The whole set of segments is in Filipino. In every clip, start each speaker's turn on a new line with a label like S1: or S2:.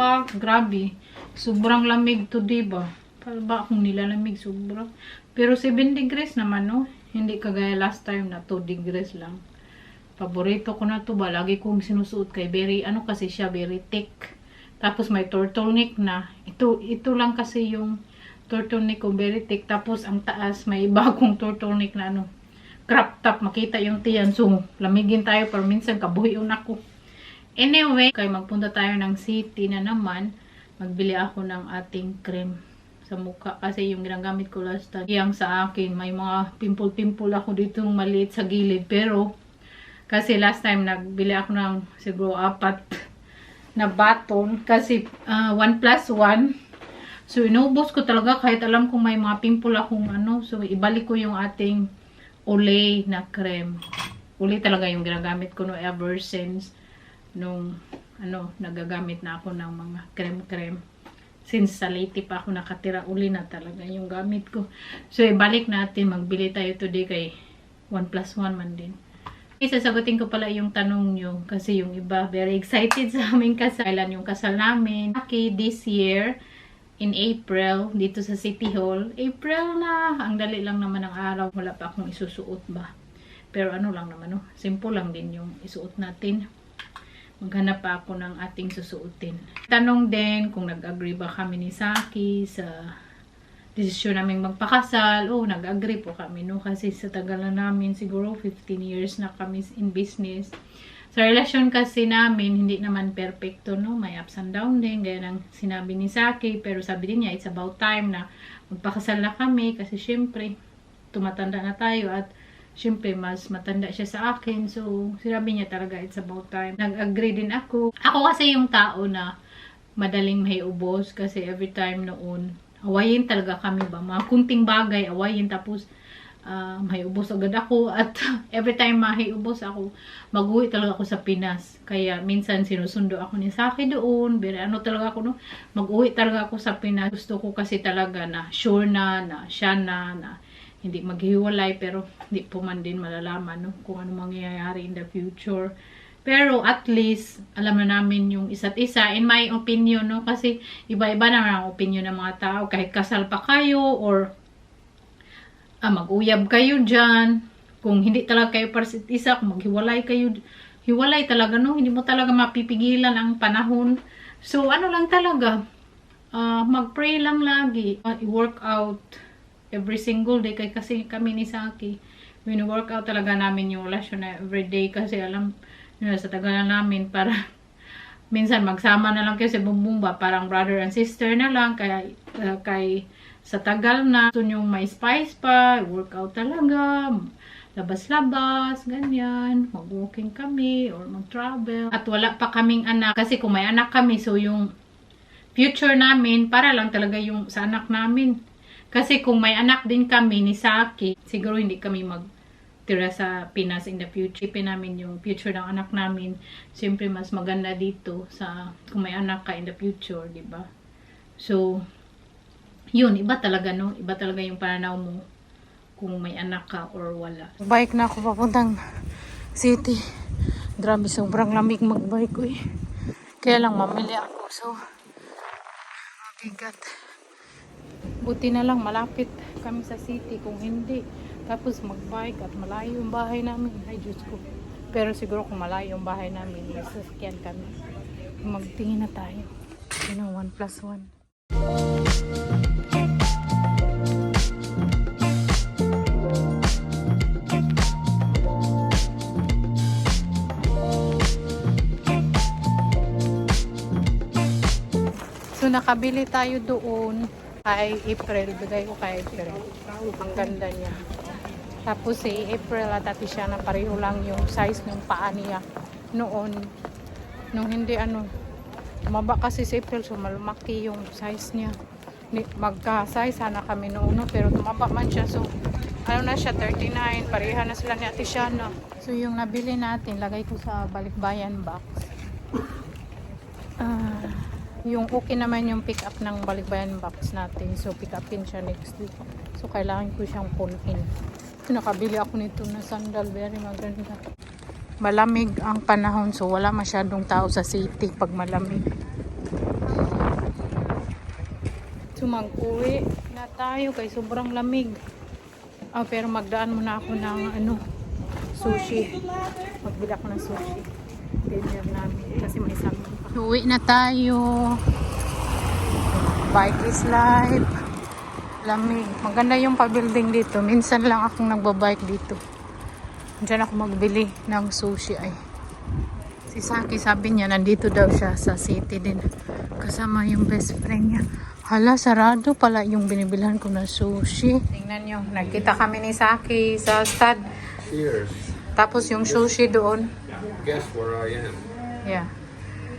S1: ba? Grabe. Sobrang lamig today ba? Para ba akong nilalamig sobra? Pero 7 degrees naman, no? Hindi kagaya last time na 2 degrees lang. Paborito ko na to ba? Lagi kong sinusuot kay very, ano kasi siya, very thick. Tapos may turtleneck na. Ito lang kasi yung turtleneck ko, very thick. Tapos ang taas, may iba akong turtleneck na ano, crop top. Makita yung tiyan. So, lamigin tayo. Pero minsan, kabuhiyon ako. Anyway, kaya magpunta tayo ng city na naman. Magbili ako ng ating cream sa mukha. Kasi yung ginagamit ko last time, yung sa akin, may mga pimple-pimple ako dito maliit sa gilid. Pero, kasi last time, nagbili ako ng siguro 4 na baton. Kasi 1+1. So, inubos ko talaga kahit alam kong may mga pimple akong ano. So, ibalik ko yung ating Olay na cream. Olay talaga yung ginagamit ko no ever since nung ano, nagagamit na ako ng mga cream. Since sa Leyte pa ako nakatira, Olay na talaga yung gamit ko. So, ibalik natin. Magbili tayo today kay 1+1 man din. Sasagutin ko pala yung tanong nyo kasi yung iba very excited sa aming kasal. Kailan yung kasal namin? Okay, this year in April dito sa City Hall. April na, ang dali lang naman ang araw. Wala pa akong isusuot ba. Pero ano lang naman, no? Simple lang din yung isuot natin. Maghanap pa ako ng ating susuotin. Tanong din kung nag-agree ba kami ni Saki sa desisyon namin magpakasal. Oh, nag-agree po kami, no? Kasi sa tagal na namin, siguro 15 years na kami in business. Sa relasyon kasi namin, hindi naman perfecto, no? May ups and downs din, gaya ng sinabi ni Saki. Pero sabi din niya, it's about time na magpakasal na kami. Kasi syempre, tumatanda na tayo at syempre, mas matanda siya sa akin. So, sinabi niya talaga, it's about time. Nag-agree din ako. Ako kasi yung tao na madaling maiubos kasi every time noon, awayin talaga kami ba. Mga kunting bagay, awayin. Tapos, maiubos agad ako. At every time maiubos ako, mag-uwi talaga ako sa Pinas. Kaya minsan sinusundo ako ni Saki doon. Ano talaga ako, no? Mag-uwi talaga ako sa Pinas. Gusto ko kasi talaga na sure na siya na hindi maghiwalay. Pero hindi po man din malalaman, no? Kung ano mangyayari in the future. Pero at least, alam na namin yung isa't isa. In my opinion, no? Kasi iba-iba naman ang opinion ng mga tao. Kahit kasal pa kayo or mag-uyab kayo dyan. Kung hindi talaga kayo para sa isa, kung maghiwalay kayo, hiwalay talaga, no? Hindi mo talaga mapipigilan ang panahon. So, ano lang talaga, mag-pray lang lagi. I-work out every single day. Kasi kami ni Saki, wini-work out talaga namin yung relasyon na everyday. Kasi alam, sa tagal na namin, para minsan magsama na lang kayo sa bumbumba, parang brother and sister na lang, kaya sa tagal na, gusto nyo may spice pa, workout talaga, labas-labas, ganyan, mag-walking kami, or mag-travel, at wala pa kaming anak, kasi kung may anak kami, so yung future namin, para lang talaga yung sa anak namin, kasi kung may anak din kami ni Saki, siguro hindi kami tira sa Pinas in the future. Ipin namin yung future ng anak namin. Siyempre, mas maganda dito sa kung may anak ka in the future, di ba? So, yun, iba talaga, no? Iba talaga yung pananaw mo kung may anak ka or wala. Bike na ako papuntang city. Grabe, sobrang lamig magbike ko eh. Kaya lang mamili ako. So, mabigat. Buti na lang malapit kami sa city. Kung hindi, tapos magbike at malayo yung bahay namin. Ay, Diyos ko. Pero siguro kung malayo yung bahay namin, may sasakyan kami. Magtingin na tayo. Yun ang 1+1. So, nakabili tayo doon kay April. Bigay ko kay April. Ang ganda niya. Tapos si April at ati siya na pareho lang yung size ng paa niya noon. Nung hindi tumaba kasi si April, so malumaki yung size niya. Magka-size sana kami noon, no? Pero tumaba man siya. So, na siya, 39. Pareha na sila ni ati siya na. So, yung nabili natin, lagay ko sa balikbayan box. Yung okay naman yung pick up ng balikbayan box natin. So, pick upin siya next week. So, kailangan ko siyang pull-in. Nakabili ako nito na sandal. Very maganda. Malamig ang panahon. So, wala masyadong tao sa city pag malamig. So mag-uwi na tayo kay sobrang lamig. Pero magdaan muna ako ng sushi. Magbili ako ng sushi. Dinner namin kasi may sabi. Uwi na tayo. Bike is life. Lamig. Maganda yung pa-building dito. Minsan lang akong nagbabike dito. Diyan ako magbili ng sushi ay. Si Saki sabi niya nandito daw siya sa city din. Kasama yung best friend niya. Hala, sarado pala yung binibilhan ko na sushi. Tingnan nyo, nagkita kami ni Saki sa stud.
S2: Cheers.
S1: Tapos yung sushi doon.
S2: Guess where I am?
S1: Yeah.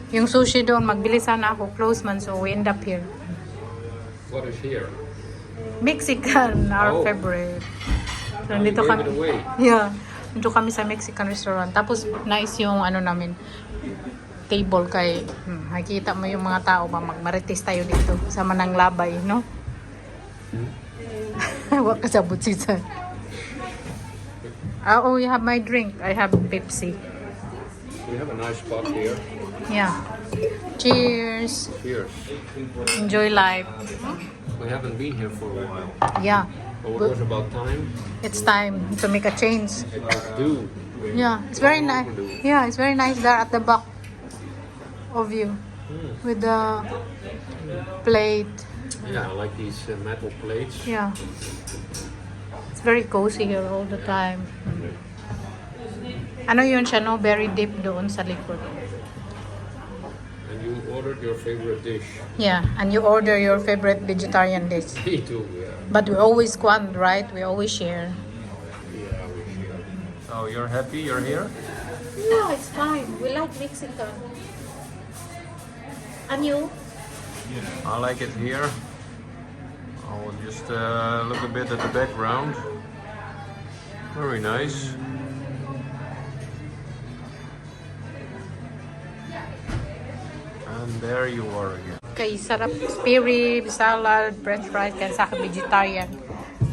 S1: Yung sushi doon, magbili sana ako. Close man, so we end up here.
S2: What is here?
S1: Mexican, our favorite. So,
S2: You
S1: dito
S2: gave
S1: kami.
S2: it away.
S1: Yeah. Dito kami sa Mexican restaurant. Tapos, nice yung namin. Table kay makikita mo yung mga tao ba magmarites tayo dito sama ng labay, no? Wag ka sabot siya. Oh, you have my drink. I have Pepsi.
S2: We have a nice spot here.
S1: Yeah. Cheers.
S2: Cheers.
S1: Enjoy life.
S2: We haven't been here for a while.
S1: Yeah.
S2: But it was about time.
S1: It's time to make a change.
S2: Let's do.
S1: Yeah, it's very nice. Yeah, it's very nice there at the back of you with the plate.
S2: Yeah, I like these metal plates.
S1: Yeah. It's very cozy here all the time. Ano yun siya, no? Very deep doon sa likod.
S2: And you ordered your favorite dish.
S1: Yeah, and you order your favorite vegetarian dish.
S2: Me too, yeah.
S1: But we always quant, right? We always share.
S2: Yeah, we share. Oh, you're happy you're here?
S1: No, it's fine. We like Mexican. And you?
S2: I like it here. I'll just look a bit at the background. Very nice. And there you are again.
S1: Kay sarap spare rib, salad, french fries, kaya sa akin vegetarian.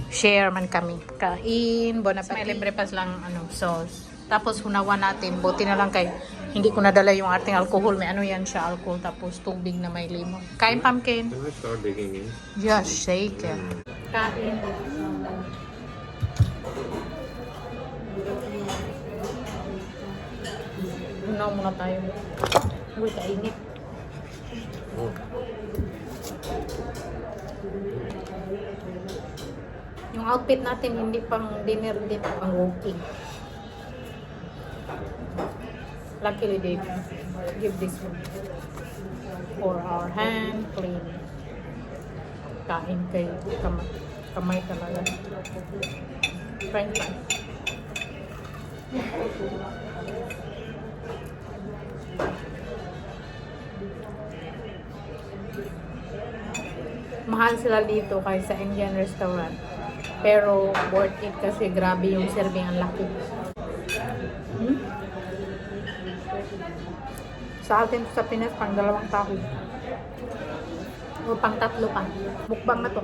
S1: Share man kami. Kain, bon appetit. May libre pas lang sauce. Tapos hunawan natin, buti na lang kay hindi ko nadala yung ating alcohol. May yan siya, alcohol. Tapos tubig na may limon. Kain, pumpkin.
S2: Can I start digging in?
S1: Just shake it. Kain. Unaw muna tayo. Uy, kainit.
S2: Oh.
S1: Yung outfit natin, hindi pang dinner, hindi pang walking. Luckily, they give this one for our hand clean. Kain kay kamay talaga. French fries. Mahal sila dito kaysa Indian restaurant. Pero worth it kasi grabe yung serving, ang laki. Sa atin sa Pinas, pang 2 tao. O pang 3 pa. Mukbang na to.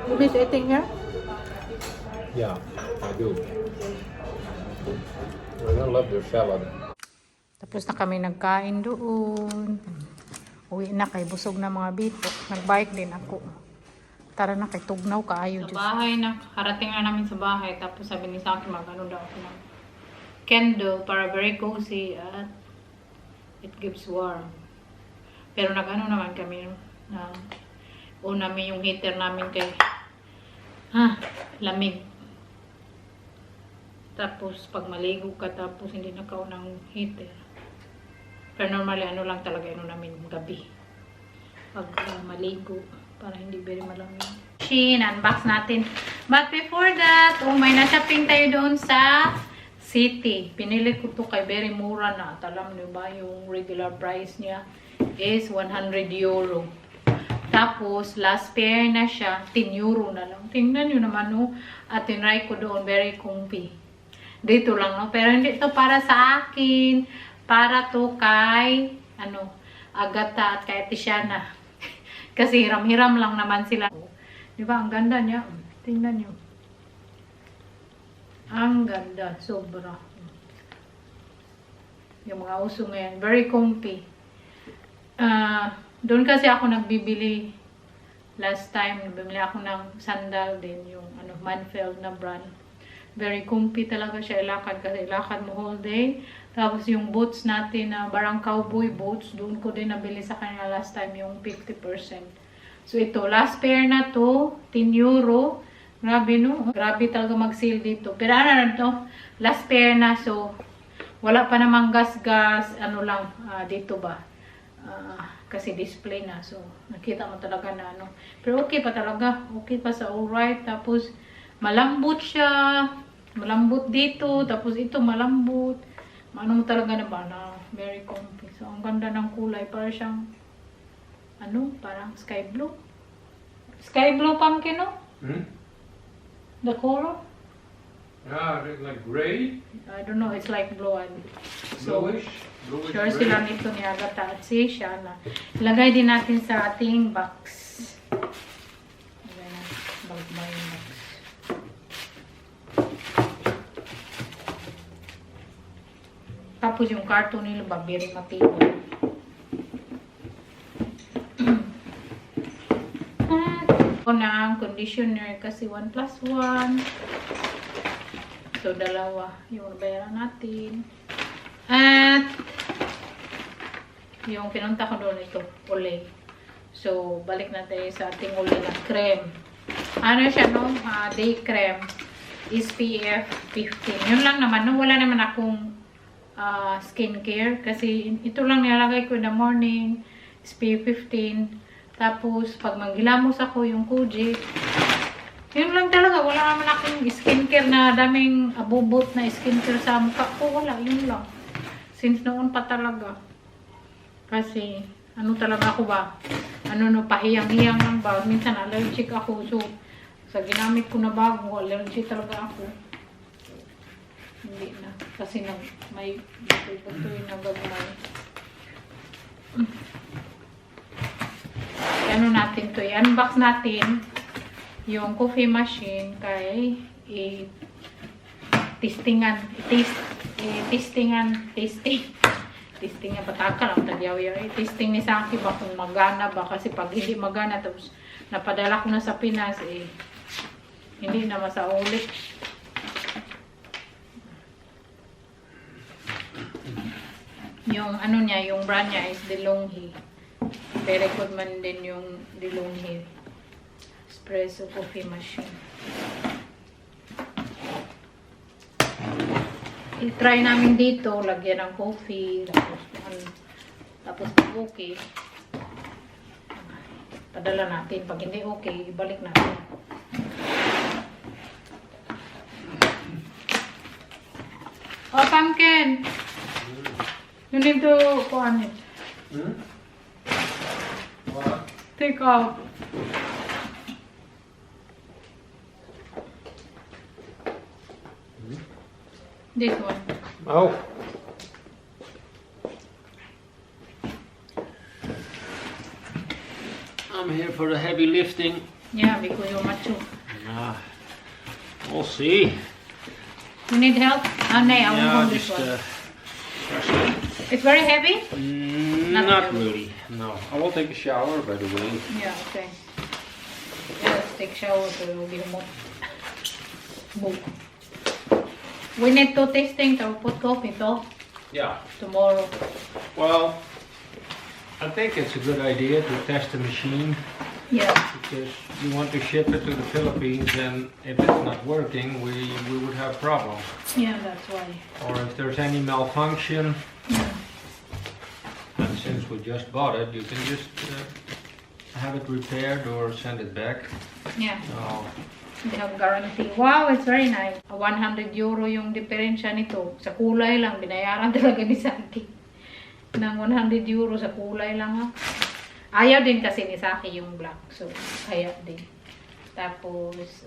S1: You miss eating here?
S2: Yeah, I do. I love their salad.
S1: Tapos na kami nagkain doon. Uwi na kay busog na mga bito. Nagbike din ako. Tara na kay tugnaw kaayo. Sa bahay na, karating na namin sa bahay. Tapos sabi ni Saki, mag-ano daw ako ng candle para very cozy at it gives warm. Pero nag-ano naman kami na namin yung heater namin kay lamig. Tapos pag maligo ka tapos hindi nakaon ng heater. Pero normally lang talaga namin gabi. Pag maligo para hindi very malamig. Shein, unbox natin. But before that, may na-shopping tayo doon sa city. Pinili ko to kay very mura na. Alam niyo ba yung regular price niya is 100 euro. Tapos, last pair na siya, 10 euro na lang. Tingnan nyo naman, no? At tinry ko doon, very comfy. Dito lang, no? Pero hindi to para sa akin. Para to kay, Agatha at kay Tiziana. Kasi hiram-hiram lang naman sila. Di ba? Ang ganda niya. Tingnan nyo. Ang ganda, sobra. Yung mga uso ngayon, very comfy. Doon kasi ako nagbibili last time, bumili ako ng sandal din, yung Manfeld na brand. Very comfy talaga siya ilakad kasi ilakad mo whole day. Tapos yung boots natin na barang cowboy boots, doon ko din nabili sa kanila last time yung 50%. So ito, last pair na to, 10 euro. Grabe no, grabe talaga mag-sale dito. Pero ano na to, last pair na, so wala pa namang gas-gas, dito ba. Kasi display na, so nakita mo talaga na pero okay pa talaga, okay pa sa alright. Tapos malambot siya, malambot dito, tapos ito malambot, mo talaga na ba na very comfy. So ang ganda ng kulay, para siyang parang sky blue pumpkin, no? The color,
S2: Yeah, like gray,
S1: I don't know, it's like blue. So
S2: bluish
S1: sure
S2: gray.
S1: sila nito ni Agatha at si Shana. Ilagay din natin sa ating box. Ilagay na, bagmay yung box. Tapos yung carton nila ba, very matibay. Ito na ang conditioner kasi 1+1. So, dalawa yung bayaran natin. At yung pinunta ko doon ito, Olay. So, balik na tayo sa ating Olay na cream. Ano siya, no? Day cream. SPF 15. Yun lang naman, no? Wala naman akong skincare. Kasi ito lang nilalagay ko in the morning. SPF 15. Tapos, pag manggilamos ako yung Kojic, yun lang talaga. Wala naman akong skincare na daming abubot na skincare sa mukha ko. Wala, yun lang. Since noon pa talaga. Kasi, talaga ako ba? Pahiyang-hiyang lang ba? Minsan allergic ako. So, sa ginamit ko na bago, allergic talaga ako. Hindi na. Kasi may butoy-butoy na gagawin. Natin to. I-unbox natin yung coffee machine kay testingan pataka lang tagyaw-yaw. Testing ni Saki ba kung magana ba, kasi pag hindi magana tapos napadala ko na sa Pinas hindi na masaulit. Yung niya, yung brand niya is DeLonghi. Very good man din yung DeLonghi espresso coffee machine. I-try namin dito, lagyan ng coffee, tapos pag okay, padala natin. Pag hindi okay, ibalik natin. Oh, pumpkin! You need to go on it.
S2: What?
S1: Take out. This one.
S2: Oh. I'm here for the heavy lifting.
S1: Yeah, because you're macho.
S2: We'll see.
S1: You need help? Oh, no, I will hold this
S2: just
S1: one.
S2: brush it.
S1: It's very heavy?
S2: Not really. No. I will take a shower, by the way.
S1: Yeah, okay. Yeah, let's take shower so we'll be hot. Boom. We need to tasting to put coffee though
S2: Yeah.
S1: tomorrow.
S2: Well, I think it's a good idea to test the machine,
S1: Yeah.
S2: because you want to ship it to the Philippines, and if it's not working, we would have problems.
S1: Yeah, that's why.
S2: Or if there's any malfunction,
S1: Yeah.
S2: and since we just bought it, you can just have it repaired or send it back.
S1: Yeah.
S2: So,
S1: They have guarantee. Wow, it's very nice. 100 euro yung diferensya nito. Sa kulay lang, binayaran talaga ni Santi. Ng 100 euro sa kulay lang ha. Ayaw din kasi ni Saki yung black. So, kaya din. Tapos,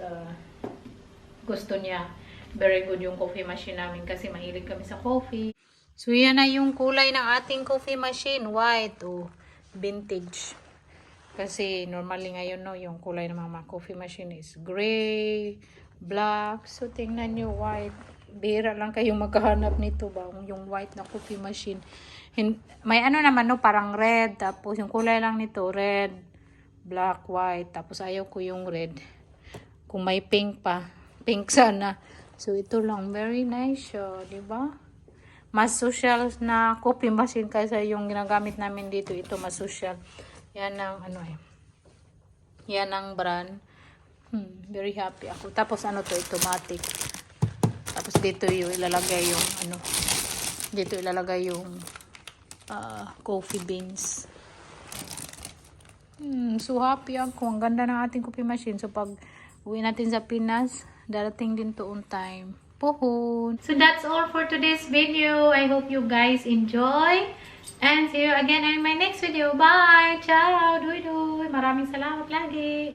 S1: gusto niya. Very good yung coffee machine namin kasi mahilig kami sa coffee. So, yan na yung kulay ng ating coffee machine. White o vintage. Kasi normally ngayon no, yung kulay ng mga coffee machine is gray, black. So, tingnan nyo, white. Bihira lang kayong magkahanap nito ba? Yung white na coffee machine. May ano naman, no, parang red. Tapos, yung kulay lang nito, red, black, white. Tapos, ayaw ko yung red. Kung may pink pa, pink sana. So, ito lang. Very nice siya, diba? Mas social na coffee machine kaysa yung ginagamit namin dito. Ito, mas social. Yan ang, ano eh. Yan ang brand. Very happy ako. Tapos, ano to, automatic. Tapos, dito yung ilalagay yung, ano, dito ilalagay yung coffee beans. So, happy ako. Ang ganda ng ating coffee machine. So, pag uwi natin sa Pinas, darating din to on time. Pohon. So that's all for today's video. I hope you guys enjoy. And see you again in my next video. Bye! Ciao! Doy doy! Maraming salamat lagi!